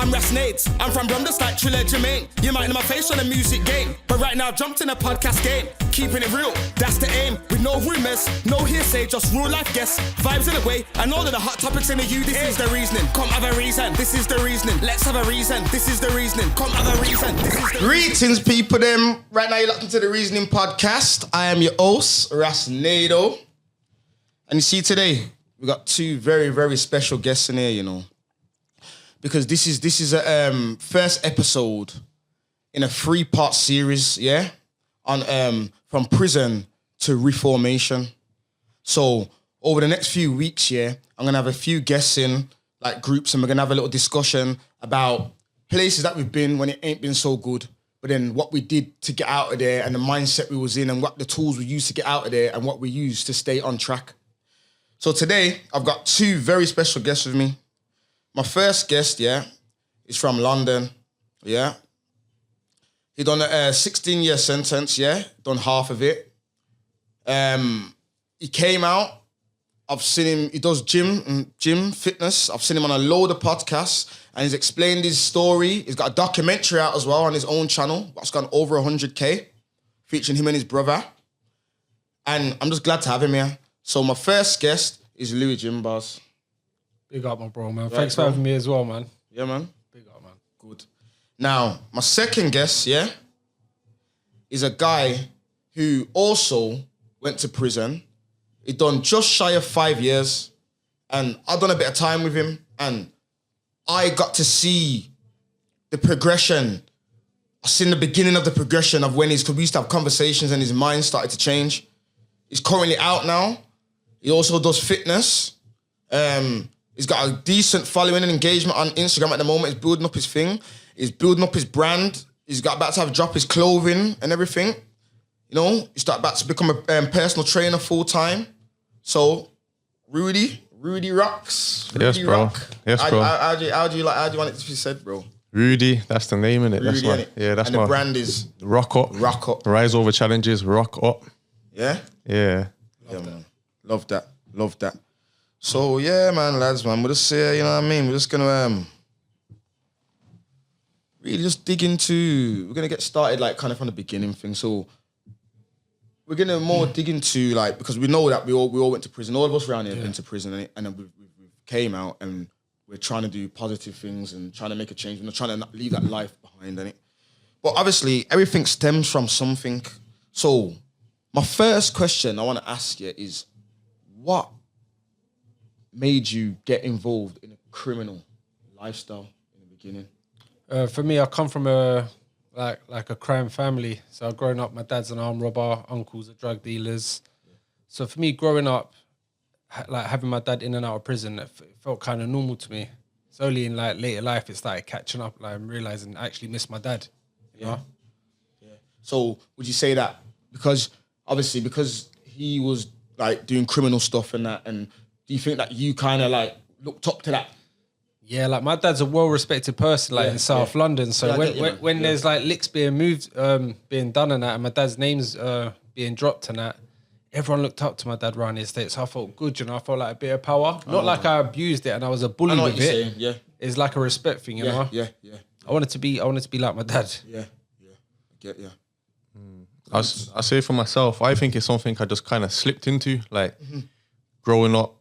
I'm Rasnades. I'm from Brumdus like Triller Jermaine. You might know my face on the music game, but right now I've jumped in a podcast game. Keeping it real, that's the aim. With no rumours, no hearsay, just real life guests. Vibes in the way, and all of the hot topics in the U. This is the reasoning. Come have a reason. This is the reasoning. Let's have a reason. This is the reasoning. Come have a reason. This is the Greetings, people. Them right now you're locked into the Reasoning Podcast. I am your host, Rasnado. And you see today, we got two very, very special guests in here, you know. Because this is a first episode in a 3-part series, yeah? On from prison to Reformation. So over the next few weeks, yeah, I'm gonna have a few guests in, like groups, and we're gonna have a little discussion about places that we've been when it ain't been so good, but then what we did to get out of there and the mindset we was in and what the tools we used to get out of there and what we used to stay on track. So today, I've got two very special guests with me. My first guest, yeah, is from London, yeah. He done a 16-year sentence, yeah, done half of it. He came out, I've seen him, he does gym fitness. I've seen him on a load of podcasts and he's explained his story. He's got a documentary out as well on his own channel that's gone over 100K, featuring him and his brother. And I'm just glad to have him here. So my first guest is Louis Barz. Big up, my bro, man. Thanks for having me as well, man. Yeah, man. Big up, man. Good. Now, my second guest, yeah, is a guy who also went to prison. He done just shy of 5 years, and I done a bit of time with him, and I got to see the progression. I seen the beginning of the progression of when we used to have conversations and his mind started to change. He's currently out now. He also does fitness. He's got a decent following and engagement on Instagram at the moment. He's building up his thing. He's building up his brand. He's got about to drop his clothing and everything. You know, he's about to become a personal trainer full time. So, Rudy rocks. Rudy yes, bro. Rock. Yes, bro. How do you want it to be said, bro? Rudy, that's the name, innit? Rudy, That's my, innit? yeah, that's and my the brand is RocUp. RocUp. Rise over challenges, RocUp. Yeah? Yeah. Yeah, man. Love that. So, yeah, man, lads, man, we'll just say, you know what I mean? We're just going to really just dig into, we're going to get started, like, kind of from the beginning thing. So, we're going to more dig into, like, because we know that we all went to prison. All of us around here have been to prison, and then we came out, and we're trying to do positive things and trying to make a change. We're not trying to not leave that life behind, innit? But obviously, everything stems from something. So, my first question I want to ask you is, what made you get involved in a criminal lifestyle in the beginning? For me, I come from a crime family. So growing up, my dad's an armed robber, uncles are drug dealers. Yeah. So for me, growing up, like having my dad in and out of prison, it felt kind of normal to me. It's only in like later life it started catching up, like I'm realizing I actually miss my dad. You know? Yeah. So would you say that because he was like doing criminal stuff and that, and do you think that you kind of like looked up to that? Yeah, like my dad's a well-respected person, like in South London. So when there's like licks being moved, being done and that, and my dad's name's being dropped and that, everyone looked up to my dad around the estate. So I felt good, you know. I felt like a bit of power. Not like I abused it and I was a bully with it. Saying. Yeah, it's like a respect thing, you know. Yeah. I wanted to be like my dad. Yeah. I get ya. I say for myself, I think it's something I just kind of slipped into, like growing up.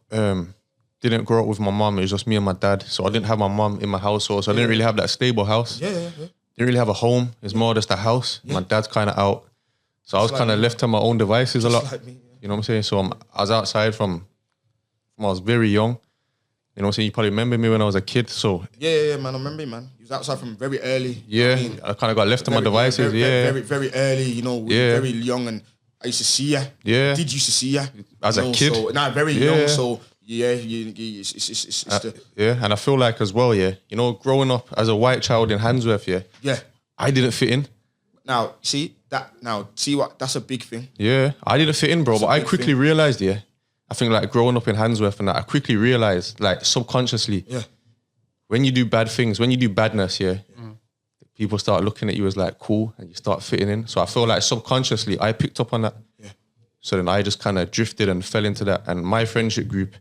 Didn't grow up with my mum. It was just me and my dad. So I didn't have my mum in my household. So I didn't really have that stable house. Yeah. Didn't really have a home. It's more just a house. Yeah. My dad's kind of out. So I was kind of left to my own devices a lot. Like me, yeah. You know what I'm saying? So I was outside from I was very young. You know what I'm saying? You probably remember me when I was a kid. So yeah, man. I remember you, man. You was outside from very early. Yeah, you know I kind of got left to my devices. Very early. You know, very young, and I used to see ya. Yeah, used to see ya as a kid. So, very young. So. Yeah, and I feel like as well, you know, growing up as a white child in Handsworth, I didn't fit in. Now, that's a big thing. Yeah, I didn't fit in, bro, but I quickly realised, I think like growing up in Handsworth and that, I quickly realised, like subconsciously, when you do bad things, when you do badness, people start looking at you as like cool and you start fitting in. So I feel like subconsciously I picked up on that. Yeah. So then I just kind of drifted and fell into that. And my friendship group,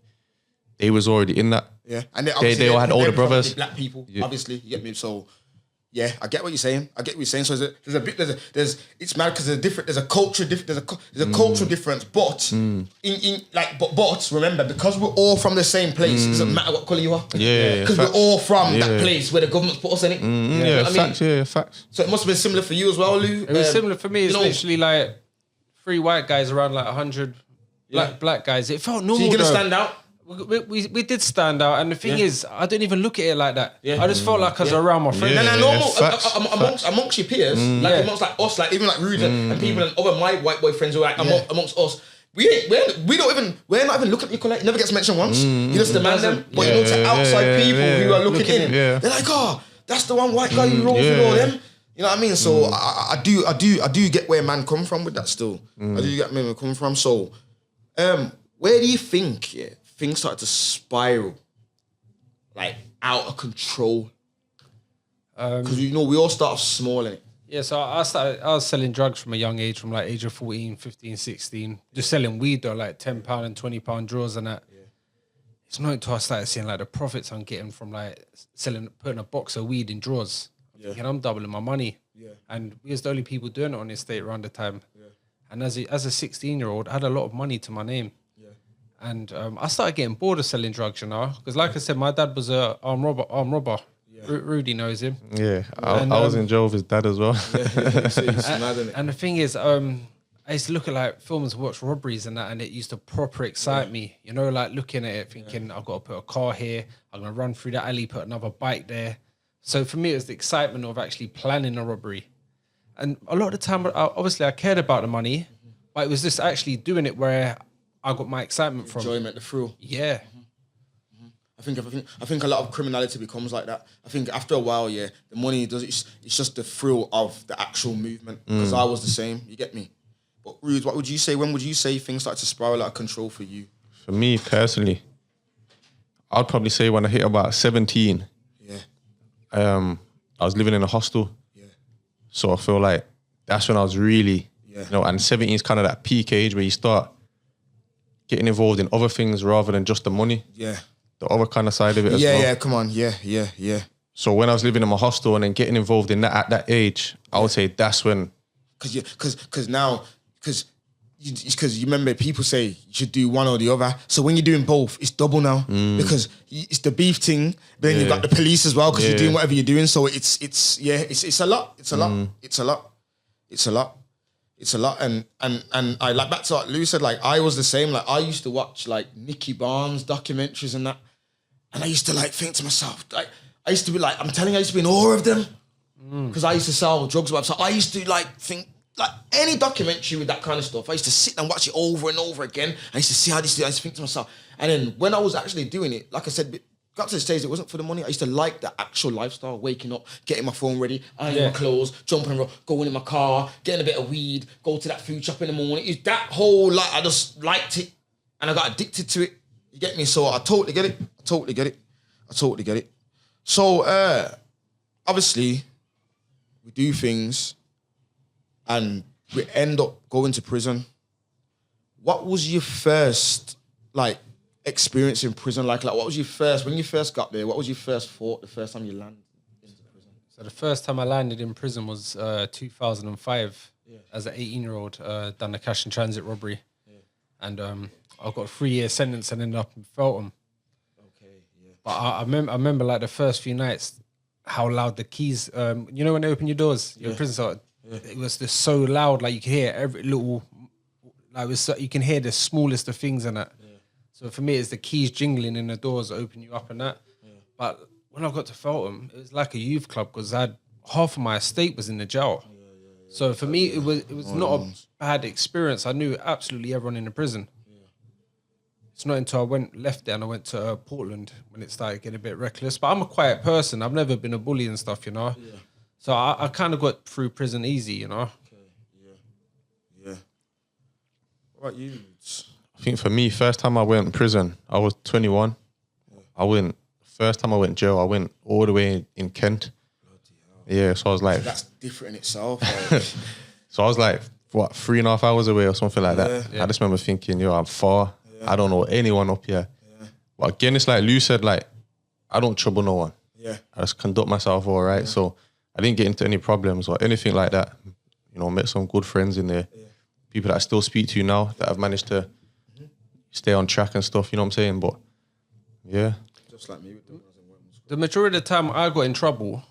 they was already in that. Yeah, and they all had older brothers. Black people, obviously, you get me. So, yeah, I get what you're saying. So there's it's mad because there's a cultural difference, but but remember, because we're all from the same place, it doesn't matter what colour you are. Yeah, because we're all from that place where the government's put us in it. Yeah, facts. Yeah, facts. So it must have been similar for you as well, Lou. It was similar for me. It's literally like 3 white guys around like 100 black guys. It felt normal. So you're gonna stand out. We did stand out, and the thing is, I didn't even look at it like that. Yeah. I just felt like I was around my friends. Amongst your peers, amongst like us, like even like Rudy and people and other my white boy friends who are like amongst us. We're not even looking at your colour. It never gets mentioned once. You just demand them, but you know to outside people who are looking in, they're like, oh, that's the one white guy who rolls with all them. You know what I mean? So I do get where man come from with that still. I do get where man come from. So, where do you think things started to spiral, like out of control? Because you know we all start off small, innit? Yeah, so I was selling drugs from a young age, from like age of 14, 15, 16. Just selling weed though, like £10 and £20 draws and that. Yeah. It's not until I started seeing like the profits I'm getting from like putting a box of weed in drawers. And I'm doubling my money. Yeah. And we was the only people doing it on the estate around the time. Yeah. And as a 16-year-old, I had a lot of money to my name. Yeah. And I started getting bored of selling drugs, you know, because like I said, my dad was a armed robber. Yeah. Rudy knows him. Yeah, I was in jail with his dad as well. And the thing is, I used to look at like films, watch robberies and that, and it used to proper excite me. You know, like looking at it, thinking, I've got to put a car here, I'm going to run through that alley, put another bike there. So for me, it was the excitement of actually planning a robbery. And a lot of the time, obviously, I cared about the money, but it was just actually doing it where I got my excitement from. Enjoyment, the thrill. Yeah. I think a lot of criminality becomes like that. I think after a while, the money it's just the thrill of the actual movement. Because I was the same, you get me? But Rude, what would you say? When would you say things started to spiral out of control for you? For me personally, I'd probably say when I hit about 17. I was living in a hostel. So I feel like that's when I was really, you know, and 17 is kind of that peak age where you start getting involved in other things rather than just the money. Yeah. The other kind of side of it as well. Yeah, come on. Yeah. So when I was living in my hostel and then getting involved in that at that age, I would say that's when. Because you remember people say you should do one or the other. So when you're doing both, it's double now because it's the beef thing. But then you've got the police as well because you're doing whatever you're doing. So it's a lot. It's a lot. And I like back to what Lou said. Like I was the same. Like I used to watch like Nicky Barnes documentaries and that, and I used to like think to myself, like I used to be like, I'm telling you, I used to be in awe of them because I used to sell drugs. So I used to like think. Like any documentary with that kind of stuff, I used to sit and watch it over and over again. I used to see how this. I used to think to myself, and then when I was actually doing it, like I said, got to the stage it wasn't for the money. I used to like the actual lifestyle, waking up, getting my phone ready, ironing my clothes, jumping, going in my car, getting a bit of weed, go to that food shop in the morning. It's that whole like I just liked it, and I got addicted to it. You get me? So I totally get it. So obviously, we do things. And we end up going to prison. What was your first, like, experience in prison? Like what was your first, when you first got there, what was your first thought the first time you landed into prison? So the first time I landed in prison was 2005 as an 18-year-old, done a cash and transit robbery. Yeah. And I got a 3-year sentence and ended up in Feltham. Okay, yeah. But I remember like the first few nights, how loud the keys, you know when they open your doors, your prison cell, it was just so loud, like you could hear every little, like you can hear the smallest of things and that. Yeah. So for me, it's the keys jingling in the doors that open you up and that. Yeah. But when I got to Feltham, it was like a youth club because half of my estate was in the jail. So for me, it was not a bad experience. I knew absolutely everyone in the prison. Yeah. It's not until I left there and I went to Portland when it started getting a bit reckless. But I'm a quiet person. I've never been a bully and stuff, you know. Yeah. So I kind of got through prison easy, you know. Okay, yeah. What about you? I think for me, first time I went to prison, I was 21. Yeah. First time I went to jail, I went all the way in Kent. Yeah, so I was like... That's different in itself. So I was like, 3.5 hours away or something like that. Yeah. I just remember thinking, I'm far. Yeah. I don't know anyone up here. Yeah. But again, it's like Lou said, like, I don't trouble no one. Yeah. I just conduct myself all right. So I didn't get into any problems or anything like that. You know, met some good friends in there. Yeah. People that I still speak to now that I've managed to stay on track and stuff, you know what I'm saying? But yeah. Just like me. The majority of the time I got in trouble,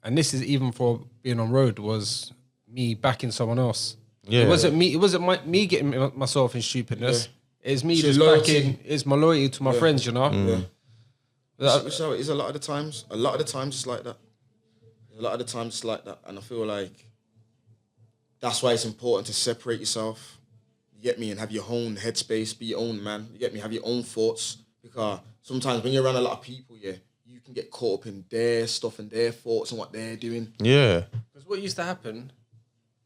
and this is even for being on road, was me backing someone else. Yeah. It wasn't me. It wasn't me getting myself in stupidness. It's me It's just loyalty. backing. It's my loyalty to my friends, you know. Which how it is a lot of the times. A lot of the times it's like that. A lot of the times it's like that. And I feel like that's why it's important to separate yourself. You get me? And have your own headspace. Be your own man. You get me? Have your own thoughts. Because sometimes when you're around a lot of people, you can get caught up in their stuff and their thoughts and what they're doing. Yeah. Because what used to happen,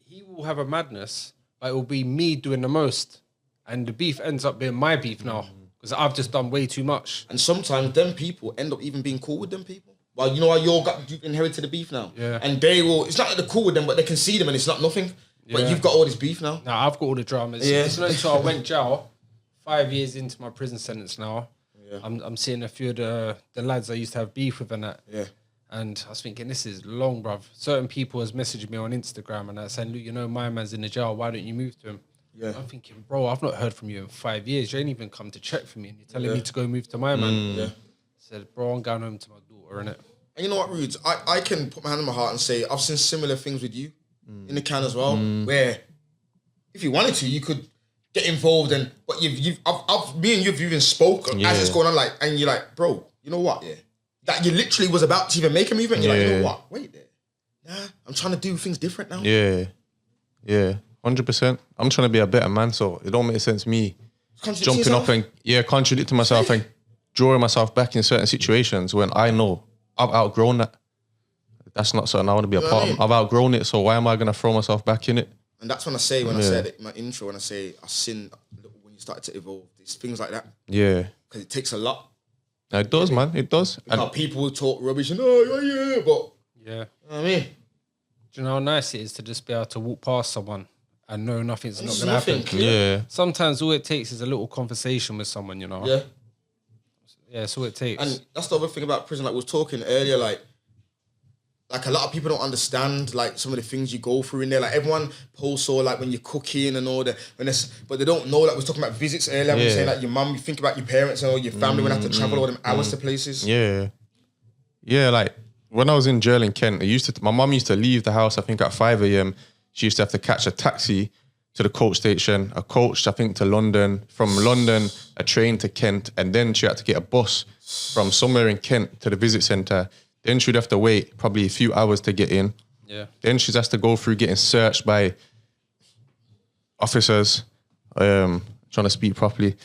he will have a madness, but it will be me doing the most. And the beef ends up being my beef now. Because I've just done way too much. And sometimes them people end up even being cool with them people. Well, you know how you've inherited the beef now. Yeah. And they will, it's not that they're cool with them, but they can see them and it's not nothing. But you've got all this beef now. Now I've got all the dramas. Yeah. It's not until I went jail, 5 years into my prison sentence now. Yeah. I'm seeing a few of the lads I used to have beef with and that. Yeah. And I was thinking, this is long, bruv. Certain people has messaged me on Instagram and they're saying, look, you know, my man's in the jail. Why don't you move to him? Yeah. I'm thinking, bro, I've not heard from you in 5 years. You ain't even come to check for me. And you're telling me to go move to my man. Yeah. I said, bro, I'm going home to my daughter, innit? And you know what, Rudes? I can put my hand on my heart and say I've seen similar things with you in the can as well, where if you wanted to, you could get involved and but me and you've even spoke as it's going on, like, and you're like, bro, you know what? Yeah. That you literally was about to even make a movement. You're like, you know what? Wait there. Nah, I'm trying to do things different now. Yeah. Yeah. 100%. I'm trying to be a better man, so it don't make sense me jumping up and contradicting myself and drawing myself back in certain situations when I know I've outgrown that. That's not something I want to be a part of. I've outgrown it, so why am I going to throw myself back in it? And that's when I say, I said it in my intro, when I say I sin when you started to evolve. It's things like that. Yeah. Because it takes a lot. It does, man. It does. Because and people will talk rubbish and but you know what I mean? Do you know how nice it is to just be able to walk past someone and know nothing's not going to happen? Yeah. Sometimes all it takes is a little conversation with someone, you know? Yeah. Yeah, that's all it takes. And that's the other thing about prison, like we was talking earlier, like a lot of people don't understand like some of the things you go through in there. Like everyone posts all like when you're cooking and all that, but they don't know. Like we was talking about visits earlier. We were saying like your mum, you think about your parents and all your family when I have to travel all them hours to places. Yeah, yeah. Like when I was in jail in Kent, my mum used to leave the house I think at 5 a.m. She used to have to catch a taxi to the coach station, a coach I think to London, from London a train to Kent, and then she had to get a bus from somewhere in Kent to the visit centre. Then she'd have to wait probably a few hours to get in. Yeah. Then she has to go through getting searched by officers, trying to speak properly,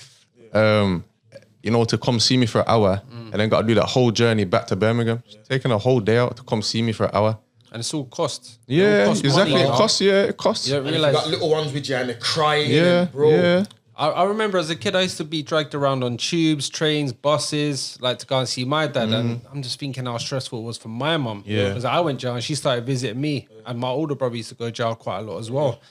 you know, to come see me for an hour, and then got to do that whole journey back to Birmingham. Taking a whole day out to come see me for an hour. And it's all cost. Yeah, exactly. It costs, it costs. You don't realise. You got little ones with you and they're crying. Yeah, bro. Yeah. I remember as a kid, I used to be dragged around on tubes, trains, buses, like to go and see my dad. And I'm just thinking how stressful it was for my mum. Yeah. Because I went jail and she started visiting me. And my older brother used to go to jail quite a lot as well.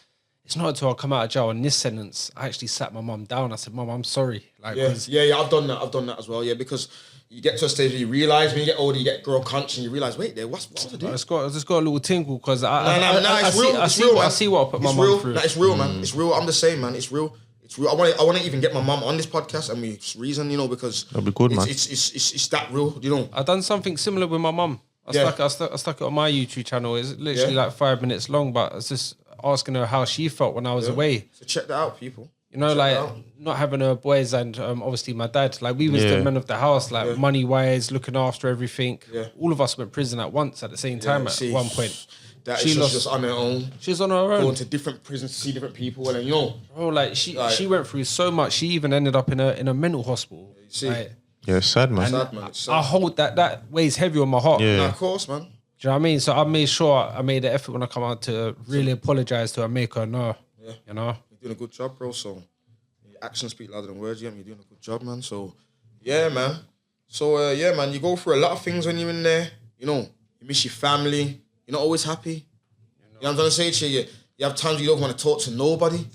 It's not until I come out of jail in this sentence, I actually sat my mum down. I said, Mum, I'm sorry. Like, yeah, I've done that as well. Yeah, because you get to a stage where you realise when you get older, you get girl conscious and you realise, wait there, what was I doing? I just got a little tingle because I see what I put my mum through. It's real, man. It's real. I'm the same, man. It's real. It's real. I want to even get my mum on this podcast and we reason, you know, because that'd be good, man. It's that real, you know. I've done something similar with my mum. I stuck it on my YouTube channel. It's literally like 5 minutes long, but it's just asking her how she felt when I was away. So check that out, people. You know, like not having her boys and obviously my dad. Like we was the men of the house, like money wise, looking after everything. Yeah. All of us went to prison at once at the same time at one point. She was just on her own. She was on her own. Going to different prisons to see different people and you know. Bro, like she went through so much. She even ended up in a mental hospital. You see. Like, yeah, it's sad, man. I hold that weighs heavy on my heart. Yeah. No, of course, man. Do you know what I mean? So I made sure I made the effort when I come out to really apologise to her and make her know. Yeah. You know? You're doing a good job, bro, so your actions speak louder than words, you're doing a good job, man. So yeah, man. So man, you go through a lot of things when you're in there. You know, you miss your family, you're not always happy. You know what I'm trying to say to you? You have times you don't want to talk to nobody.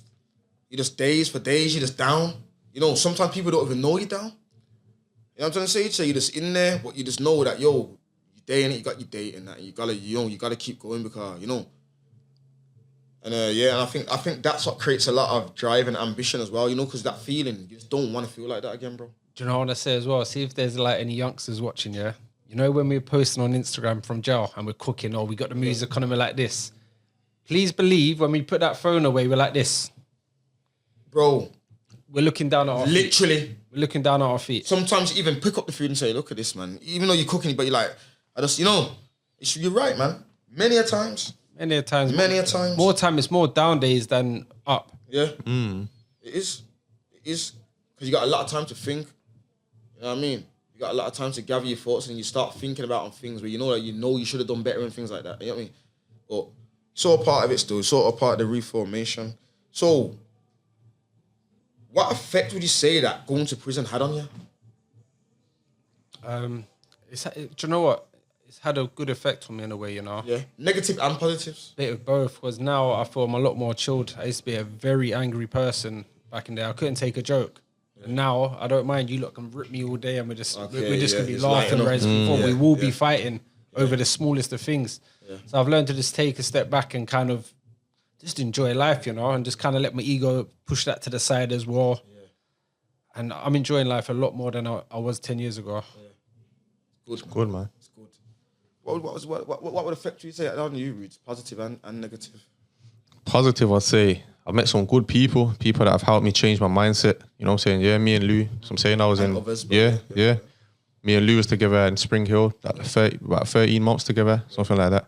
You just days, you're just down. You know, sometimes people don't even know you're down. know what I'm trying to say? So you're just in there, but you just know that, yo, you're dating it, you got your date and that. You gotta keep going because, And and I think that's what creates a lot of drive and ambition as well, because that feeling, you just don't want to feel like that again, bro. Do you know what I say as well? See if there's like any youngsters watching, yeah? When we're posting on Instagram from jail and we're cooking or we got the music on and we're like this. Please believe when we put that phone away, we're like this. Bro. We're looking down at our Literally. feet. We're looking down at our feet. Sometimes you even pick up the food and say, look at this, man. Even though you're cooking, but you're like, you're right, man. Many a times. More time, it's more down days than up. Yeah. It is. Because you got a lot of time to think. You know what I mean? You got a lot of time to gather your thoughts and you start thinking about on things where you should have done better and things like that. You know what I mean? But it's all part of it still. It's all part of the Reformation. So, what effect would you say that going to prison had on you? Do you know what? It's had a good effect on me in a way, Yeah. Negative and positives. Bit of both. Because now I feel I'm a lot more chilled. I used to be a very angry person back in there. I couldn't take a joke. And now I don't mind. You lot can rip me all day, and we're just gonna be laughing. Whereas before we will be fighting over the smallest of things. Yeah. So I've learned to just take a step back and kind of just enjoy life, and just kind of let my ego push that to the side as well. Yeah. And I'm enjoying life a lot more than I was 10 years ago. Yeah. Good, man. It's good. What would affect you say on you, Rudy? Positive and negative? Positive, I'd say. I've met some good people that have helped me change my mindset. You know what I'm saying? Yeah, me and Lou. So I'm saying I was in... Others, yeah. Me and Lou was together in Spring Hill, about 13 months together, something like that.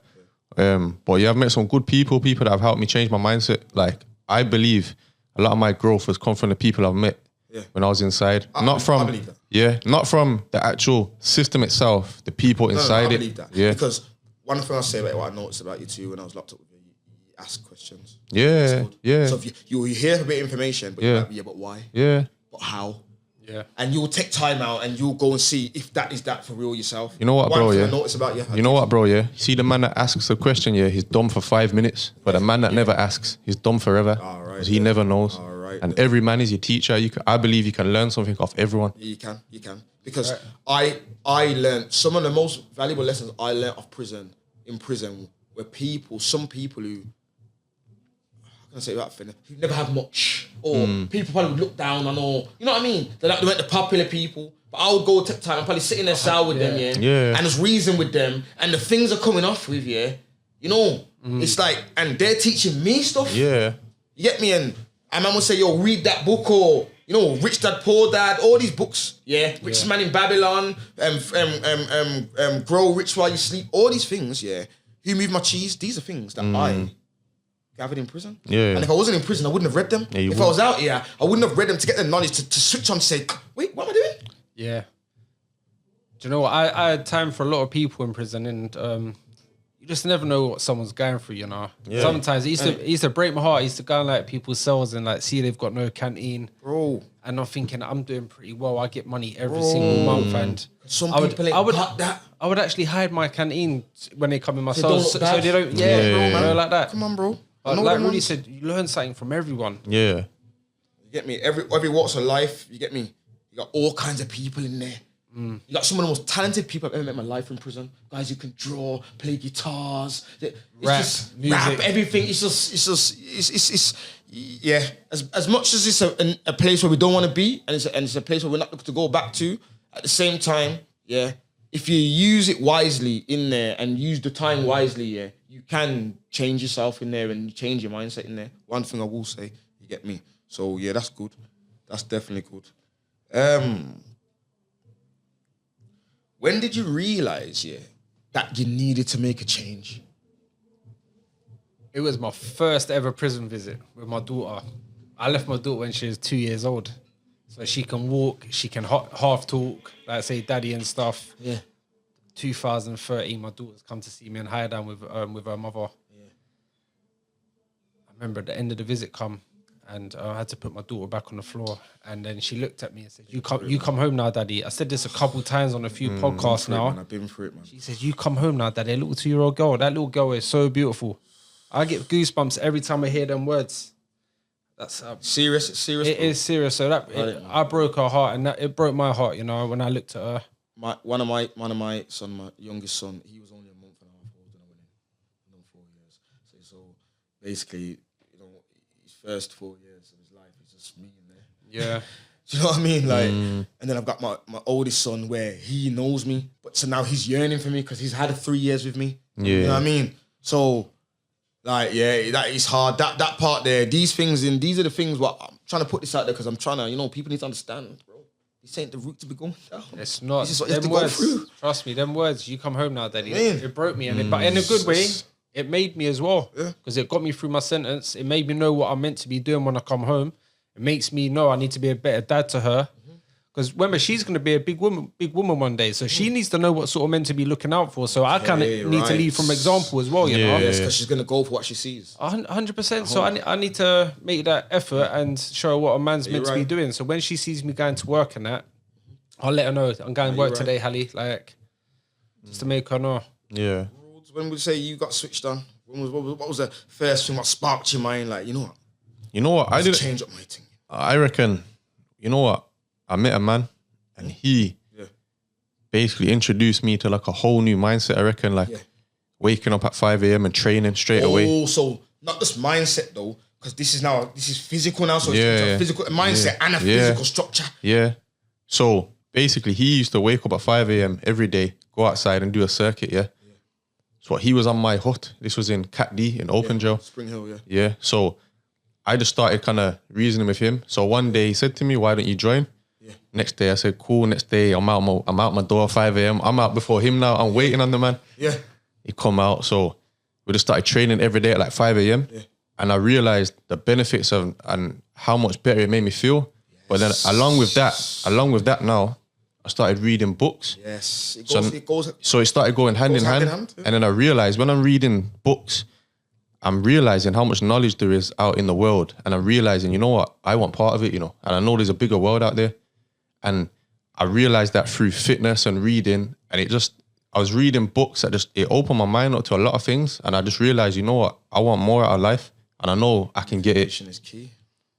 But yeah, I've met some good people that have helped me change my mindset. Like, I believe a lot of my growth has come from the people I've met when I was inside. I believe that. Yeah, not from the actual system itself, the people inside I believe that. Yeah. Because one thing I'll say about what I noticed about you too when I was locked up with you, you ask questions. Yeah. So if you hear a bit of information, but you're like, but why? Yeah. But how? Yeah. And you'll take time out and you'll go and see if that is that for real yourself. You know what, bro? One thing Yeah. I noticed about you. You know what, bro? Yeah. See the man that asks a question, yeah, he's dumb for 5 minutes. But the man that never asks, he's dumb forever. All right. Because he never knows. All right. And every man is your teacher. I believe you can learn something off everyone. You can. Because I learned some of the most valuable lessons I learned in prison were some people who, how can I say that, who never have much, or people probably look down on, or you know what I mean? They weren't the popular people, but I would go take time and probably sit in their cell with them, and just reason with them, and the things are coming off with it's like, and they're teaching me stuff. Yeah. You get me? And man will say, yo, read that book, or Rich Dad Poor Dad, all these books, Richest Man in Babylon, Grow Rich While You Sleep, all these things, Who Moved My Cheese? These are things that I gathered in prison. Yeah. And if I wasn't in prison, I wouldn't have read them. If I was out here, I wouldn't have read them to get the knowledge to switch on to say, wait, what am I doing? Yeah. Do you know what? I had time for a lot of people in prison, and you just never know what someone's going through, Yeah. Sometimes it used to break my heart. I used to go in like people's cells and like see they've got no canteen. Bro. And I'm thinking, I'm doing pretty well. I get money every single month, and some people ain't got that. I would actually hide my canteen when they come in my cell, so they don't. Bro, like that. Come on, bro. Like Rudy said, you learn something from everyone. Yeah. You get me? Every walks of life. You get me? You got all kinds of people in there. You got some of the most talented people I've ever met in my life in prison. Guys who can draw, play guitars, rap, everything. It's As much as it's a place where we don't want to be, and it's a place where we're not looking to go back to. At the same time, if you use it wisely in there and use the time wisely, you can change yourself in there and change your mindset in there. One thing I will say, you get me. So that's good. That's definitely good. When did you realize, that you needed to make a change? It was my first ever prison visit with my daughter. I left my daughter when she was 2 years old. So she can walk, she can half talk, like say daddy and stuff. Yeah. 2013, my daughter's come to see me and hire down with her mother. Yeah. I remember at the end of the visit come, and I had to put my daughter back on the floor. And then she looked at me and said, you come home now, daddy. I said this a couple times on a few podcasts now. I've been through it, man. She said, you come home now, daddy. A little 2-year-old girl. That little girl is so beautiful. I get goosebumps every time I hear them words. That's Serious, it's serious. it bro. is serious. So I broke her heart, and it broke my heart. You know, when I looked at her. One of my youngest son, he was only a month and a half old when I went in. 4 years. So basically, you know, his first 4 years of his life is just me in there. Yeah. Do you know what I mean? Like, and then I've got my oldest son where he knows me, but so now he's yearning for me because he's had 3 years with me. Yeah. You know what I mean? So, like, yeah, that is hard. That part there, these are the things what I'm trying to put this out there because I'm trying to, you know, people need to understand, bro. This ain't the route to be going down. It's not. This is what you have Them to go words, through. trust me, them words, you come home now, Daddy. Man. It broke me, but in a good way, it made me as well. Because it got me through my sentence. It made me know what I'm meant to be doing when I come home. It makes me know I need to be a better dad to her. Because remember, she's going to be a big woman one day. So she needs to know what sort of men to be looking out for. So I kind of need to lead from example as well, you know? Yes, because she's going to go for what she sees. 100%. So I need to make that effort and show her what a man's meant to be doing. So when she sees me going to work and that, I'll let her know I'm going to work today, Hallie. Like, just to make her know. Yeah. When would you say you got switched on? What was the first thing that sparked your mind? Like, you know what? You know what? I did change up my thing. I reckon, you know what? I met a man and he basically introduced me to like a whole new mindset, I reckon, like waking up at 5 a.m. and training straight away. Oh, so not just mindset though, because this is physical now, so it's a physical mindset and a physical structure. Yeah. So basically he used to wake up at 5 a.m. every day, go outside and do a circuit, So he was on my hut. This was in Cat D in Open Jail. Spring Hill, Yeah. So I just started kind of reasoning with him. So one day he said to me, why don't you join? Next day I said, cool. Next day I'm out my door at 5 a.m. I'm out before him now. I'm waiting on the man. Yeah. He come out. So we just started training every day at like 5 a.m. And I realized the benefits of and how much better it made me feel. But then along with that now, I started reading books. Yes. So it started going hand in hand. And then I realized when I'm reading books, I'm realizing how much knowledge there is out in the world. And I'm realizing, you know what? I want part of it, you know. And I know there's a bigger world out there. And I realized that through fitness and reading. And I was reading books that it opened my mind up to a lot of things. And I just realized, you know what? I want more out of life. And I know I can get it. Is key.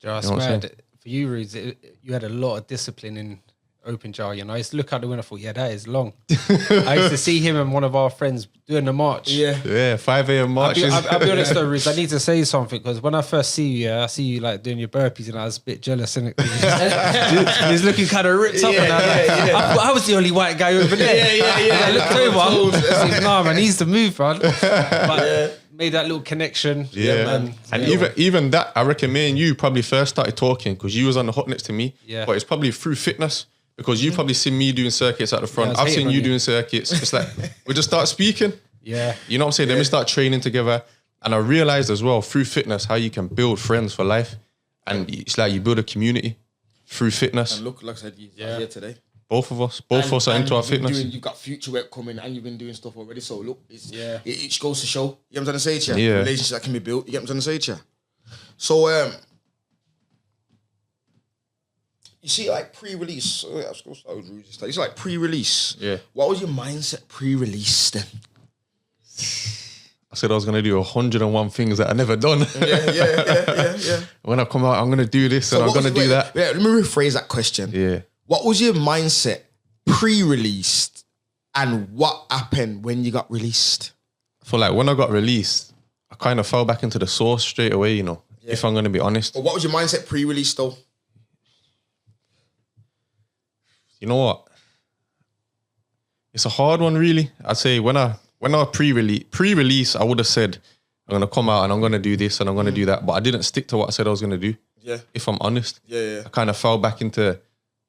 I swear, for you, Rudes, you had a lot of discipline in Open Jar, you know. I used to look out the window and thought, yeah, that is long. I used to see him and one of our friends doing the march. Yeah, 5 a.m. marches. I'll be honest though, Rudes, I need to say something because when I first see you, I see you like doing your burpees and I was a bit jealous, innit? He's looking kind of ripped up. I was the only white guy over there. I looked over, I was like, nah, man, he's the move, man. But made that little connection. Yeah, man. And even that, I reckon me and you probably first started talking because you was on the hut next to me. Yeah. But it's probably through fitness. Because you probably seen me doing circuits at the front. I've seen you doing circuits. It's like, we just start speaking. Yeah. You know what I'm saying? Then we start training together. And I realized as well, through fitness, how you can build friends for life. And it's like you build a community through fitness. And look, like I said, you're here today. Both of us are into our fitness. You've got future work coming and you've been doing stuff already. So look, it goes to show. You know what I'm trying to say to you? Yeah. Relationships that can be built. You get what I'm trying to say to you? So, you see, like pre-release. You see, like pre-release. Yeah. What was your mindset pre-release then? I said I was going to do 101 things that I never done. Yeah. When I come out, I'm going to do this and I'm going to do that. Yeah, let me rephrase that question. Yeah. What was your mindset pre-released and what happened when you got released? For like when I got released, I kind of fell back into the source straight away, you know, if I'm going to be honest. But what was your mindset pre-release though? You know what? It's a hard one, really. I'd say when I pre-release, I would have said, I'm going to come out and I'm going to do this and I'm going to do that. But I didn't stick to what I said I was going to do. Yeah. If I'm honest. Yeah. I kind of fell back into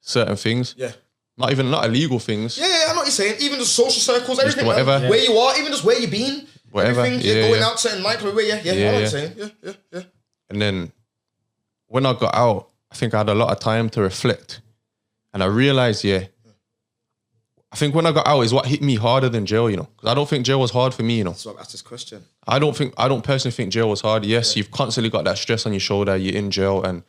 certain things. Yeah. Not illegal things. Yeah, I know what you're saying. Even the social circles, everything. Whatever. Where you are, even just where you've been. Whatever. Everything, going out certain nights, I know what you're saying. Yeah. And then when I got out, I think I had a lot of time to reflect. And I realized, I think when I got out is what hit me harder than jail, you know. Because I don't think jail was hard for me, you know. So I've asked this question. I don't personally think jail was hard. Yes, you've constantly got that stress on your shoulder, you're in jail and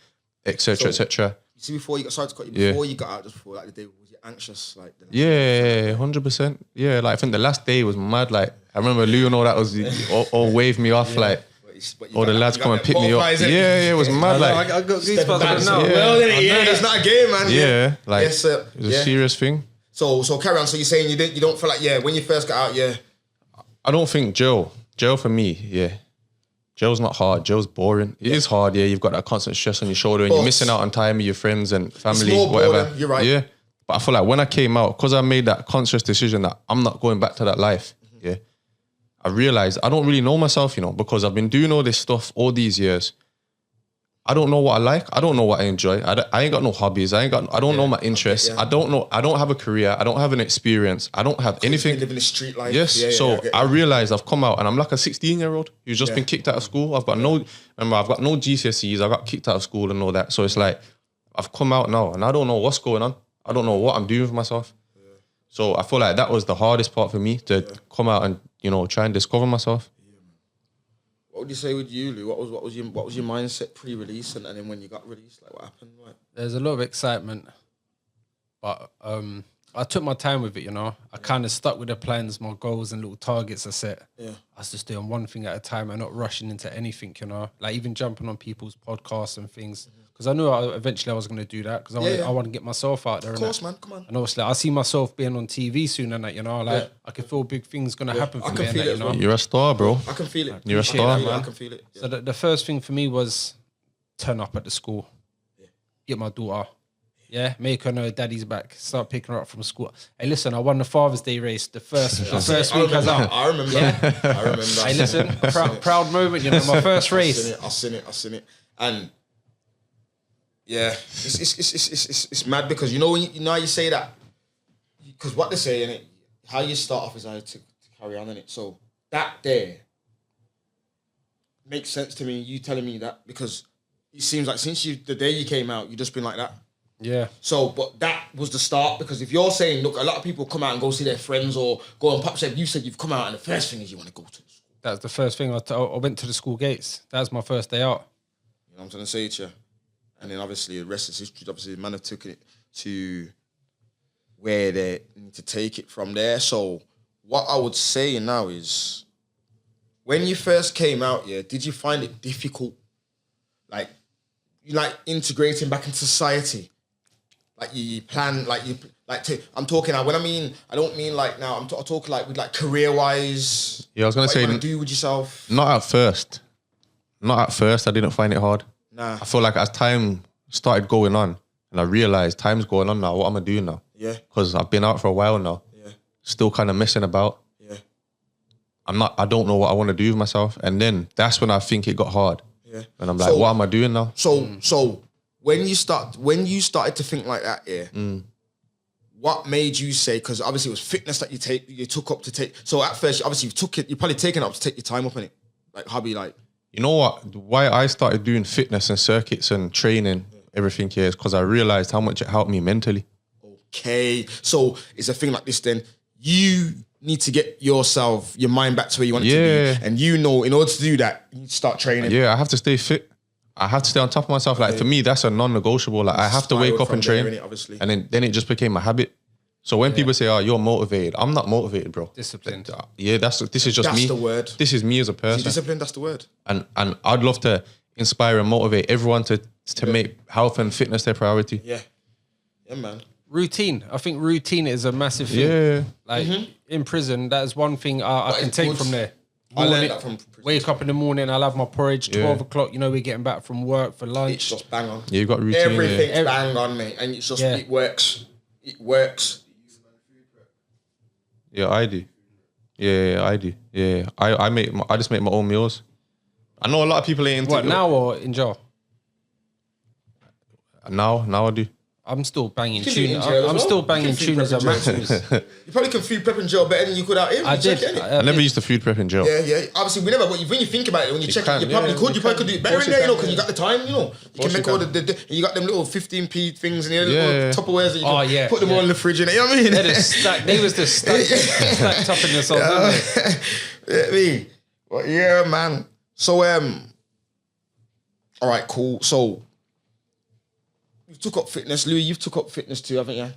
etc. etc. You see, before you got you got out, just before like the day, was you anxious? Like, yeah, 100%. Yeah, like I think the last day was mad. Like I remember Lou and all that was all waved me off. Like All the lads come and pick me up. Yeah, it was mad. Like, I got goosebumps now. Well, it's not a game, man. yeah, like Yes, sir. it was a serious thing. So carry on. So you're saying you don't feel like when you first got out, I don't think jail for me, jail's not hard. Jail's boring. It is hard, you've got that constant stress on your shoulder and you're missing out on time with your friends and family, more whatever. boring, you're right. Yeah. But I feel like when I came out, because I made that conscious decision that I'm not going back to that life, I realized I don't really know myself, because I've been doing all this stuff all these years. I don't know what I like. I don't know what I enjoy. I ain't got no hobbies. I don't know my interests. I don't know. I don't have a career. I don't have an experience. I don't have anything. Living the street life. Yes. I realized I've come out and I'm like a 16-year-old who's just been kicked out of school. I've got no GCSEs. I got kicked out of school and all that. So it's like, I've come out now and I don't know what's going on. I don't know what I'm doing with myself. Yeah. So I feel like that was the hardest part for me to come out and, try and discover myself. What would you say with you, Lou? What was your mindset pre-release and then when you got released, like what happened? Like, there's a lot of excitement, but I took my time with it. I kind of stuck with the plans, my goals and little targets I set. Yeah, I was just doing one thing at a time and not rushing into anything. Like even jumping on people's podcasts and things because I knew eventually I was going to do that because I want to get myself out there. Of course, man. Come on. And obviously, I see myself being on TV soon and that. I can feel big things going to happen for me. And that, You're a star, bro. I can feel it. You're a star, man. I can feel it. Yeah. So the first thing for me was turn up at the school, get my daughter. Yeah, make her know daddy's back. Start picking her up from school. Hey, listen, I won the Father's Day race the first week I was out. I remember. I remember. Hey, listen, proud moment. My first race. I've seen it, and it's mad because when you say that because what they say in it, how you start off is how to carry on in it. So that there makes sense to me. You telling me that because it seems like since the day you came out, you've just been like that. Yeah. So, but that was the start because if you're saying, look, a lot of people come out and go see their friends or go on pop shop, you said you've come out and the first thing is you want to go to the school. That's the first thing. I went to the school gates. That was my first day out. You know what I'm trying to say to you? And then obviously the rest is history. Obviously the man have took it to where they need to take it from there. So what I would say now is when you first came out, did you find it difficult? Like, you integrating back into society? Like you plan, I'm talking now. When I don't mean like now. I'm talking like with like career wise. Yeah, I was gonna say, what you want to do with yourself. Not at first. I didn't find it hard. Nah. I feel like as time started going on, and I realized time's going on now. What am I doing now? Yeah. Because I've been out for a while now. Yeah. Still kind of messing about. Yeah. I don't know what I want to do with myself, and then that's when I think it got hard. Yeah. And I'm like, what am I doing now? So. When you started to think like that, what made you say? Because obviously it was fitness that you took up to take. So at first, obviously you're probably taking it up to take your time up in it, like hobby, like. You know what? Why I started doing fitness and circuits and training, everything here is because I realized how much it helped me mentally. Okay, so it's a thing like this. Then you need to get your mind back to where you want it to be, and in order to do that, you need to start training. Yeah, I have to stay fit. I have to stay on top of myself. Like for me, that's a non-negotiable. Like I have to wake up and train, and then it just became a habit. So when people say, "Oh, you're motivated," I'm not motivated, bro. Disciplined. Yeah, this is just me. That's the word. This is me as a person. Discipline. That's the word. And I'd love to inspire and motivate everyone to make health and fitness their priority. Yeah, man. Routine. I think routine is a massive thing. Yeah. Like in prison, that is one thing I can take from there. I learned that from prison. Wake up in the morning, I'll have my porridge, 12 o'clock, we're getting back from work for lunch. It's just bang on. Yeah, you've got routine. Everything's bang on, mate. And it's just, it works. It works. Yeah, I do. Yeah, I do. Yeah, I just make my own meals. I know a lot of people ain't into What, now or in jail? Now I do. I'm still banging You can tuna. do it in jail as I'm well. still You banging can food tunas prep at in jail. Maximus. You probably can food prep in jail better than you could out here. I did. I never used to food prep in jail. Yeah. Obviously, we never. But when you think about it, when you check it, you probably could. You probably could do it better in there, because you got the time. You can make all the. You got them little 15p things in there, little Tupperwares that you can put them all in the fridge. You know what I mean? They was just stacked up in the sauce, weren't they? Well, yeah, man. So all right, cool. So. You took up fitness, Louis. You've took up fitness too, haven't you?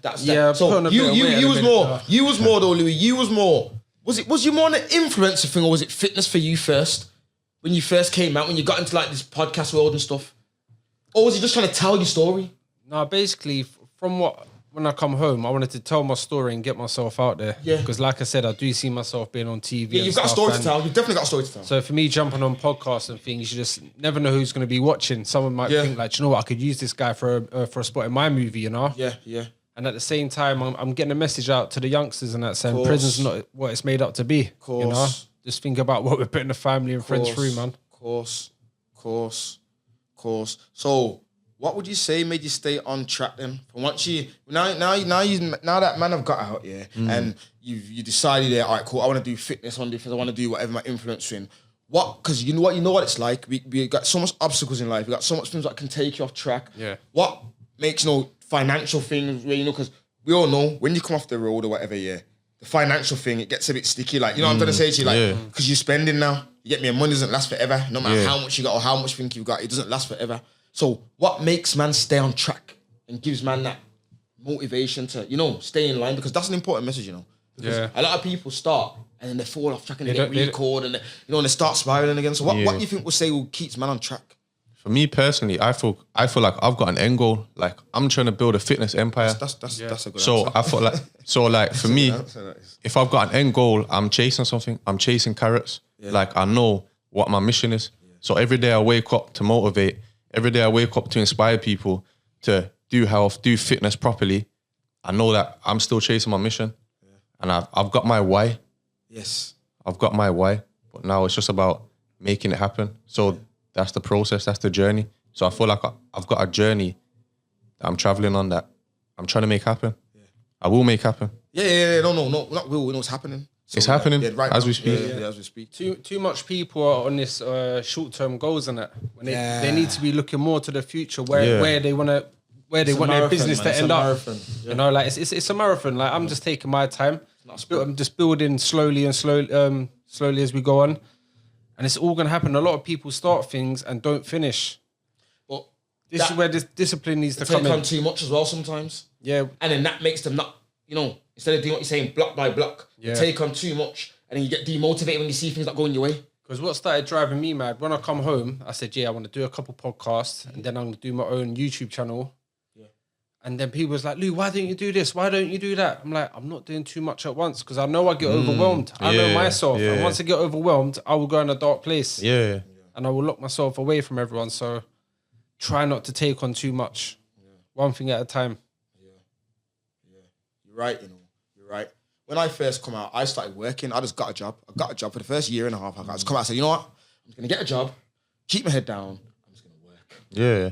So you was more. You was more though, Louis. You was more. Was you more an influencer thing or was it fitness for you first? when you first came out, when you got into like this podcast world and stuff? Or was you just trying to tell your story? No, basically, when I come home, I wanted to tell my story and get myself out there. Yeah. Because like I said, I do see myself being on TV. Yeah, you've got a story to tell. You've definitely got a story to tell. So for me, jumping on podcasts and things, you just never know who's going to be watching. Someone might think like, "Do you know what? I could use this guy for a spot in my movie, you know? Yeah, yeah. And at the same time, I'm getting a message out to the youngsters and that saying prison's not what it's made up to be. Course. You know? Just think about what we're putting the family and friends through, man. Course. So, what would you say made you stay on track then? Once you now that man have got out, and you decided, all right, cool, I want to do fitness, I want to do whatever my influence in. What? Because you know what it's like. We got so much obstacles in life. We got so much things that can take you off track. Yeah. What makes financial things where because we all know when you come off the road or whatever, the financial thing, it gets a bit sticky. Like, you know what I'm trying to say to you? Like, because you're spending now, you get me, and money doesn't last forever. No matter how much you got or how much think you've got, it doesn't last forever. So what makes man stay on track and gives man that motivation to, stay in line? Because that's an important message, Because a lot of people start and then they fall off track and they get recalled and and they start spiraling again. So what do you think will keeps man on track? For me personally, I feel like I've got an end goal. Like, I'm trying to build a fitness empire. That's a good so answer. I feel like for me, if I've got an end goal, I'm chasing something. I'm chasing carrots. Yeah. Like, I know what my mission is. Yeah. So every day I wake up to motivate. Every day I wake up to inspire people to do health, do fitness properly. I know that I'm still chasing my mission, and I've got my why. Yes, I've got my why. But now it's just about making it happen. So. That's the process. That's the journey. So I feel like I've got a journey that I'm traveling on that I'm trying to make happen. Yeah. I will make happen. Yeah. No, not will. We know it's happening. So, it's happening right as now. we speak. Yeah, as we speak. Too much people are on this short-term goals and that. When they need to be looking more to the future, where they want their business to end up. Yeah. Like it's a marathon. Like, I'm just taking my time. I'm just building slowly as we go on. And it's all going to happen. A lot of people start things and don't finish. But this is where this discipline needs to come in. Take on too much as well sometimes. Yeah. And then that makes them not, instead of doing what you're saying block by block, take on too much and then you get demotivated when you see things not going your way. Because what started driving me mad, when I come home, I said, I want to do a couple podcasts and then I'm going to do my own YouTube channel. And then people was like, Lou, why don't you do this? Why don't you do that? I'm like, I'm not doing too much at once because I know I get overwhelmed. I know myself. And once I get overwhelmed, I will go in a dark place. Yeah. And I will lock myself away from everyone. So try not to take on too much. Yeah. One thing at a time. Yeah. You're right, You're right. When I first come out, I started working. I just got a job. I got a job for the first year and a half. I just come out and said, you know what? I'm going to get a job, keep my head down. I'm just going to work. Yeah.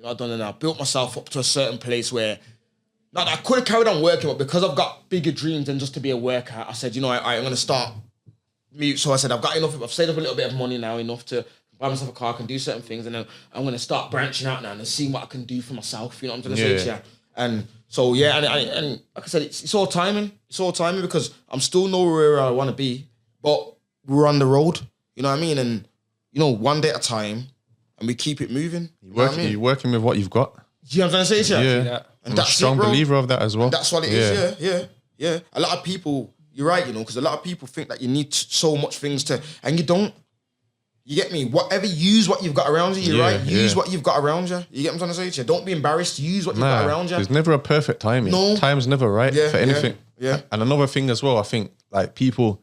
I've done it now. Built myself up to a certain place where not that I could have carried on working, but because I've got bigger dreams than just to be a worker, I said, I'm going to start mute. So I said, I've got enough. I've saved up a little bit of money now, enough to buy myself a car, I can do certain things, and then I'm going to start branching out now and seeing what I can do for myself. You know what I'm trying to say to you? And so, and like I said, it's all timing. It's all timing because I'm still nowhere where I want to be, but we're on the road. You know what I mean? And, one day at a time, and we keep it moving. You're working with what you've got. You know what I'm trying to say to you? Yeah. And I'm a strong believer of that as well. And that's what it is, yeah. A lot of people, you're right, because a lot of people think that you need so much things and you don't. You get me? Use what you've got around you, you're right? Use what you've got around you. You get what I'm trying to say to you? Don't be embarrassed. Use what you've got around you. There's never a perfect timing. No. Time's never right for anything. Yeah. And another thing as well, I think, like, people,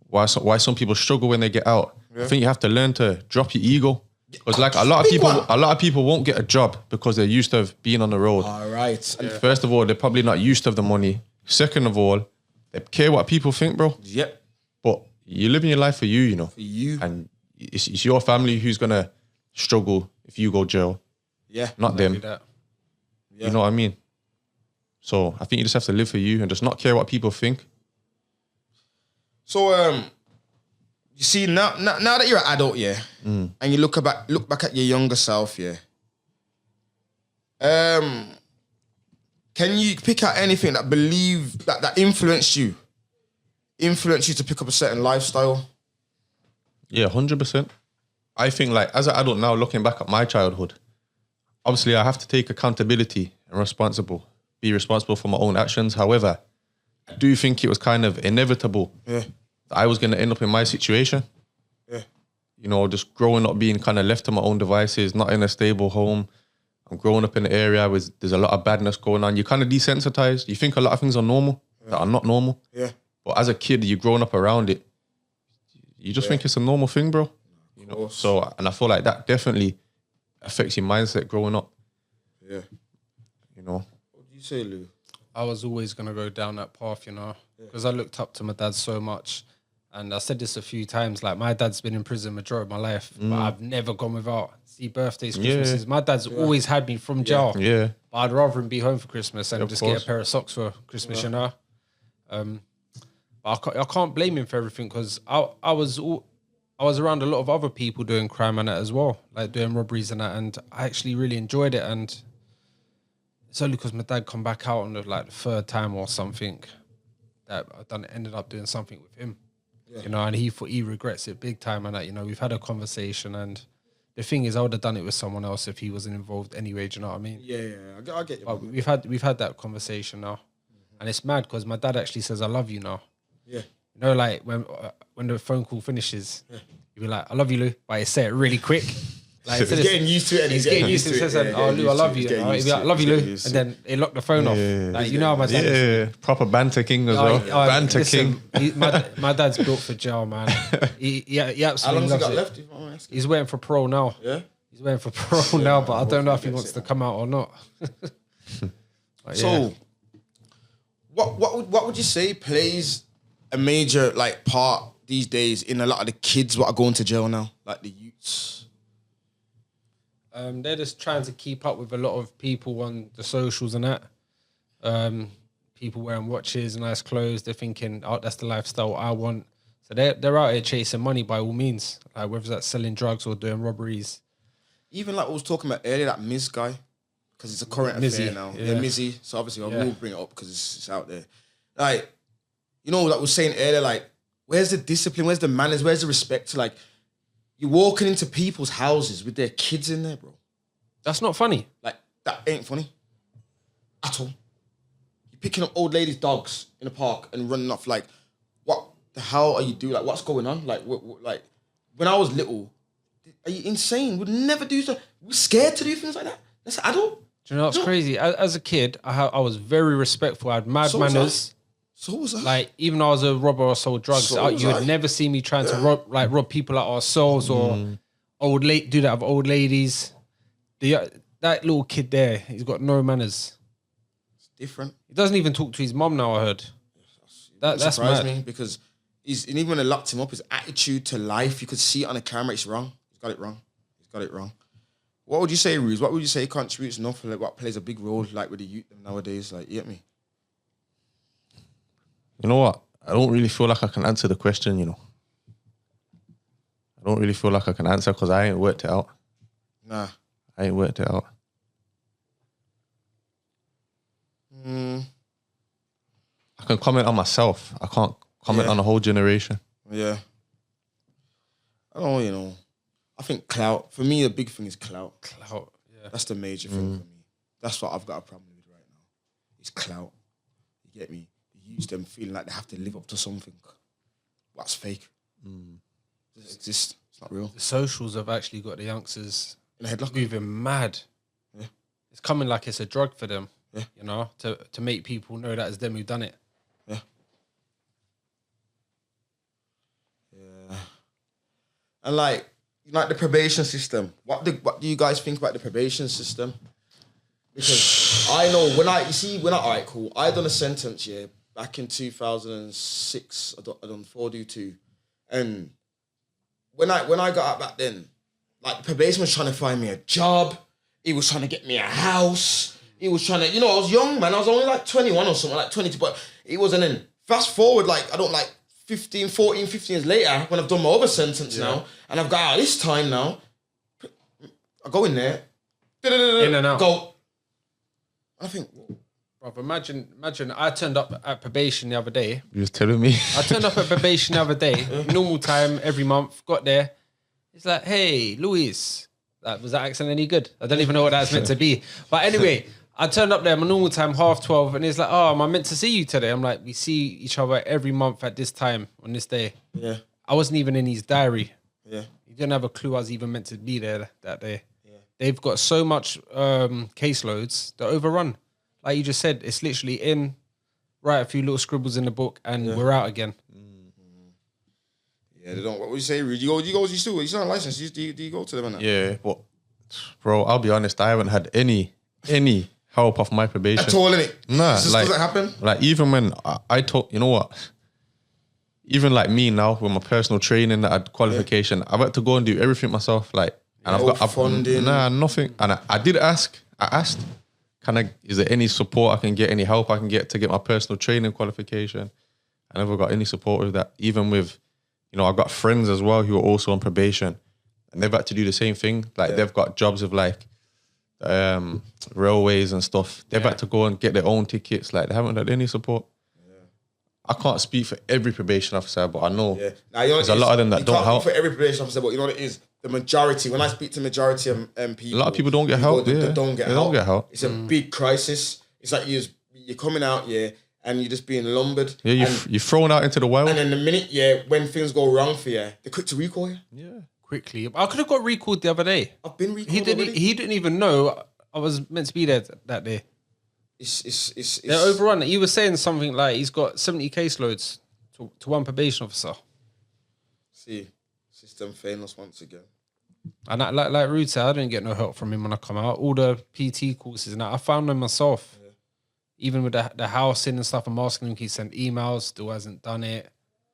why some people struggle when they get out, I think you have to learn to drop your ego. Because like a lot of people won't get a job because they're used to being on the road. All right. First of all, they're probably not used to the money. Second of all, they care what people think, bro. Yep. But you're living your life for you, For you. And it's your family who's gonna struggle if you go jail. Yeah. Not them. Yeah. You know what I mean? So I think you just have to live for you and just not care what people think. So you see, now that you're an adult, and you look back at your younger self, can you pick out anything that influenced you to pick up a certain lifestyle? Yeah, 100%. I think, like, as an adult now, looking back at my childhood, obviously I have to take accountability and be responsible for my own actions. However, I do think it was kind of inevitable that I was going to end up in my situation. Yeah. just growing up being kind of left to my own devices, not in a stable home. I'm growing up in an area where there's a lot of badness going on. You're kind of desensitized. You think a lot of things are normal that are not normal. Yeah. But as a kid, you're growing up around it. You just think it's a normal thing, bro. So, and I feel like that definitely affects your mindset growing up. Yeah. What do you say, Lou? I was always going to go down that path, because I looked up to my dad so much. And I said this a few times, like my dad's been in prison majority of my life, but I've never gone without. See birthdays, Christmases. My dad's always had me from jail. Yeah. But I'd rather him be home for Christmas and just course. get a pair of socks for Christmas, But I can't blame him for everything because I was around a lot of other people doing crime and that as well, like doing robberies and that, and I actually really enjoyed it. And it's only because my dad come back out on the third time or something that ended up doing something with him. Yeah. And he regrets it big time and that, we've had a conversation, and the thing is I would have done it with someone else if he wasn't involved anyway, do you know what I mean? Yeah, I get you. But we've had that conversation now. And it's mad because my dad actually says I love you now. Yeah. Like when the phone call finishes, you'll be like, I love you, Lou, but he say it really quick. Like he's getting used to it. And he's getting used to it. He says, oh, Lou, I love you. He'll be like, I love you, Lou. And then he locked the phone off. Like, how my dad is. Yeah, proper banter king as well. Banter king. My dad's built for jail, man. He absolutely How long has he got loves it. left? He's waiting for parole now. Yeah? He's waiting for parole now, but I don't know if he wants to come out or not. So, what would you say plays a major part these days in a lot of the kids what are going to jail now, like the youths? They're just trying to keep up with a lot of people on the socials and that. People wearing watches, nice clothes. They're thinking, oh, that's the lifestyle I want. So they're out here chasing money by all means, like whether that's selling drugs or doing robberies. Even like I was talking about earlier, that Miz guy, because it's a current affair now. Yeah, Mizzy. So obviously I will bring it up because it's out there. Like, like I was saying earlier, where's the discipline? Where's the manners? Where's the respect? You're walking into people's houses with their kids in there, bro. That's not funny. That ain't funny at all. You're picking up old ladies' dogs in the park and running off. What the hell are you doing? What's going on? When I was little, are you insane? Would never do so. We're scared to do things like that. That's an adult. Do you know what's crazy? As a kid, I was very respectful. I had mad manners. So was I. Even though I was a robber or sold drugs, you would never see me trying to rob people at ourselves or do that with old ladies. That little kid there, he's got no manners. It's different. He doesn't even talk to his mom now, I heard. That surprised me because even when they locked him up, his attitude to life, you could see it on the camera, it's wrong. He's got it wrong. What would you say, Ruse? What would you say contributes enough for what plays a big role with the youth nowadays? You get me? You know what? I don't really feel like I can answer the question, I don't really feel like I can answer because I ain't worked it out. Nah. I ain't worked it out. I can comment on myself. I can't comment on the whole generation. Yeah. I don't know, I think clout. For me, the big thing is clout. Clout, yeah. That's the major thing for me. That's what I've got a problem with right now. It's clout. You get me? You use them feeling like they have to live up to something. What's fake? Does it exist? It's not real. The socials have actually got the youngsters in a headlock, moving mad. Yeah. It's coming like it's a drug for them. Yeah. To make people know that it's them who done it. Yeah. Yeah. And the probation system. What do you guys think about the probation system? Because I know alright, cool. I done a sentence, back in 2006. I done 4-2. And when I got out back then, the probation was trying to find me a job. He was trying to get me a house. He was trying to, I was young, man. I was only 21 or something, 22. But it wasn't in. Fast forward, 15 years later, when I've done my other sentence now, and I've got out this time now, I go in there, in and out. Go. I think, bro, imagine I turned up at probation the other day. You was telling me? I turned up at probation the other day, normal time, every month, got there. It's like, hey, Luis. Was that accent any good? I don't even know what that's meant to be. But anyway, I turned up there, my normal time, 12:30, and he's like, oh, am I meant to see you today? I'm like, we see each other every month at this time, on this day. Yeah. I wasn't even in his diary. Yeah. He didn't have a clue I was even meant to be there that day. Yeah. They've got so much caseloads, they're overrun. Like you just said, it's literally in, write a few little scribbles in the book, and we're out again. Yeah, they don't. What would you say, Rudy? You still on license? Do you go to them? And Yeah, but bro, I'll be honest. I haven't had any help off my probation at all, innit? Nah, It just like, doesn't happen. Like even when I told, you know what? Even like me now with my personal training, that had qualification, I've had to go and do everything myself. Like, and I've funding. Nothing. And I did ask. I asked, is there any support I can get, any help I can get to get my personal training qualification? I never got any support with that. Even with, I've got friends as well who are also on probation, and they've had to do the same thing. Like they've got jobs of like railways and stuff. They've had to go and get their own tickets. Like they haven't had any support. I can't speak for every probation officer, but I know there's a lot of them that don't help. For every probation officer, but you know what it is? The majority, when I speak to majority of people, a lot of people don't get help. They don't get help. It's a Mm. big crisis. It's like you're coming out, and you're just being lumbered. Yeah, you're thrown out into the wild. And then the minute, when things go wrong for you, they're quick to recall you. Yeah. Quickly. I could have got recalled the other day. I've been recalled He didn't even know I was meant to be there that day. It's They're overrun. He was saying something like he's got 70 caseloads to one probation officer. See, system failing us once again. And like Rudy said, I didn't get no help from him when I come out. All the PT courses and that, I found them myself. Yeah. Even with the housing and stuff, I'm asking him, he sent emails, still hasn't done it.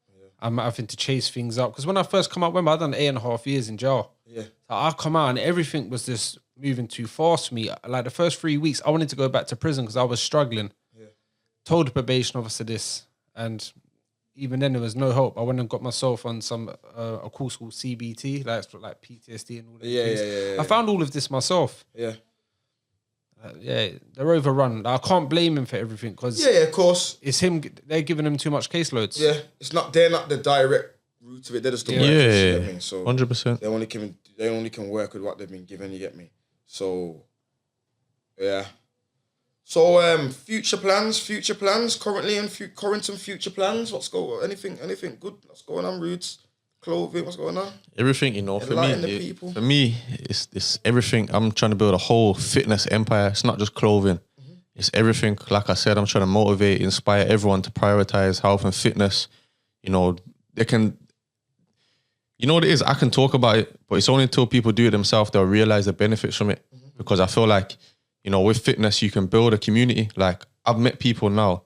Yeah. I'm having to chase things up. Because when I first come out, remember, I'd done 8.5 years in jail. Yeah. So I come out and everything was just moving too fast for me. Like the first 3 weeks, I wanted to go back to prison because I was struggling. Yeah. Told the probation officer this, and even then there was no hope. I went and got myself on a course called CBT, like PTSD and all that. Yeah. I found all of this myself. Yeah. They're overrun. I can't blame him for everything because of course it's him. They're giving him too much caseloads. Yeah, they're not the direct root of it. They're just the workers. You get me? So 100%. They only can work with what they've been given. You get me? So yeah. So future plans, currently and current and future plans. Anything good? What's going on, Roots? Clothing, what's going on? Everything, for me, it's everything. I'm trying to build a whole fitness empire. It's not just clothing. Mm-hmm. It's everything. Like I said, I'm trying to motivate, inspire everyone to prioritize health and fitness. They can, what it is? I can talk about it, but it's only until people do it themselves they'll realize the benefits from it. Mm-hmm. Because I feel like, with fitness, you can build a community. Like I've met people now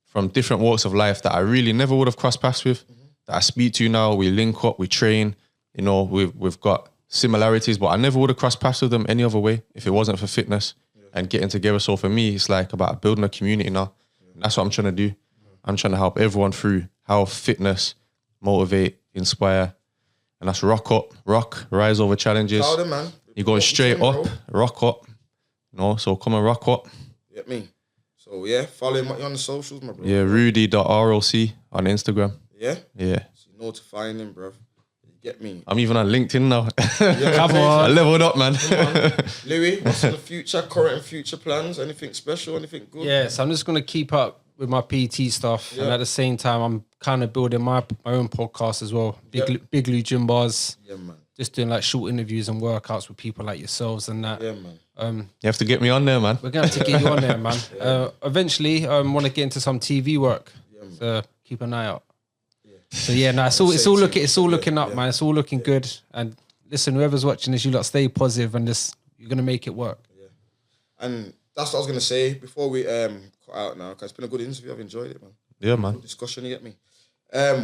from different walks of life that I really never would have crossed paths with. Mm-hmm. That I speak to now, we link up, we train, we've got similarities, but I never would have crossed paths with them any other way if it wasn't for fitness and getting together. So for me, it's like about building a community now. And that's what I'm trying to do. I'm trying to help everyone through health, fitness, motivate, inspire. And that's rock, rise over challenges. Louder, man. You're going straight up, rock up. So come and rock up. Get me. So yeah, follow him on the socials, my bro. Yeah, Rudy.ROC on Instagram. Yeah? Yeah. So you know to find him, bruv. You get me? I'm even on LinkedIn now. Come on. I leveled up, man. Louis, what's in the future, current and future plans? Anything special, anything good? Yeah, so I'm just going to keep up with my PT stuff. Yeah. And at the same time, I'm kind of building my own podcast as well. Big Lou Gym Barz. Yeah, man. Just doing like short interviews and workouts with people like yourselves and that. Yeah, man. You have to get me on there, man. We're going to have to get you on there, man. Eventually, want to get into some TV work. Yeah, so keep an eye out. So it's all looking up, man. It's all looking good. And listen, whoever's watching this, you lot stay positive and you're gonna make it work. Yeah. And that's what I was gonna say before we cut out now, because it's been a good interview. I've enjoyed it, man. Yeah, man. Good discussion, you get me?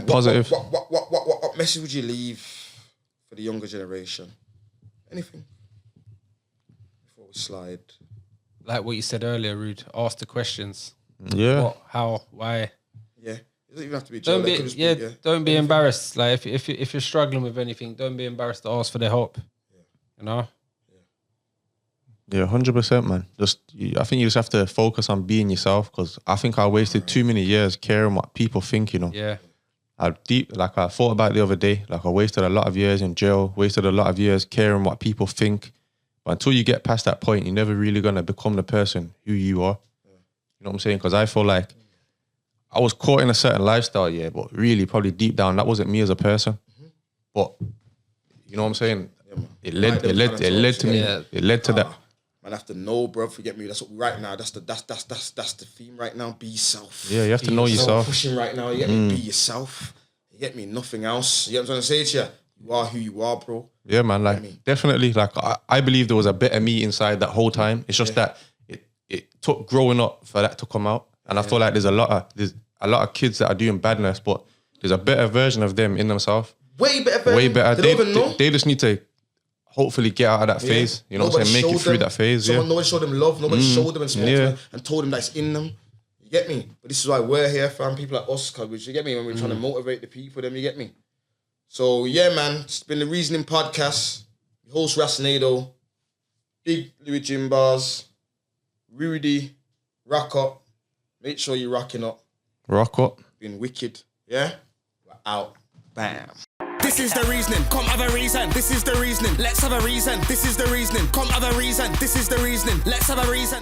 Positive. What message would you leave for the younger generation? Anything before we slide? Like what you said earlier, Rude. Ask the questions. Yeah. What? How? Why? Yeah. It doesn't even have to be. Don't be embarrassed. Like if you're struggling with anything, don't be embarrassed to ask for their help. Yeah. Yeah, 100%, man. I think you just have to focus on being yourself, because I think I wasted too many years caring what people think. Yeah. I thought about it the other day. Like I wasted a lot of years in jail. Wasted a lot of years caring what people think. But until you get past that point, you're never really gonna become the person who you are. You know what I'm saying? Because I feel like I was caught in a certain lifestyle, but really probably deep down, that wasn't me as a person. Mm-hmm. But You know what I'm saying? man. It led to me. Yeah. It led to that. Man, I have to know, bro. Forget me. That's what right now. That's the theme right now. Be yourself. Yeah, you have to know yourself. Pushing right now. You get me. Be yourself. You get me. Nothing else. You get what I'm trying to say to you. You are who you are, bro. Yeah, man. Like definitely. Like I believe there was a bit of me inside that whole time. It's just that it took growing up for that to come out, and I feel like there's a lot of kids that are doing badness, but there's a better version of them in themselves. Way better. Way better. They don't even know. They just need to hopefully get out of that phase. You know what I'm saying? Make it through that phase. Nobody showed them love. Nobody showed them and spoke to them and told them that it's in them. You get me? But this is why we're here, fam. People like us, cause you get me? When we're trying to motivate the people, them, you get me? So yeah, man, it's been the Reasoning Podcast. Your host Rasnado, Big Louis Jim Barz, Rudy, RocUp. Make sure you're rocking up. Rock up. Been wicked. Yeah? We're out. Bam. This is the reasoning, come have a reason. This is the reasoning, let's have a reason. This is the reasoning, come have a reason. This is the reasoning, let's have a reason.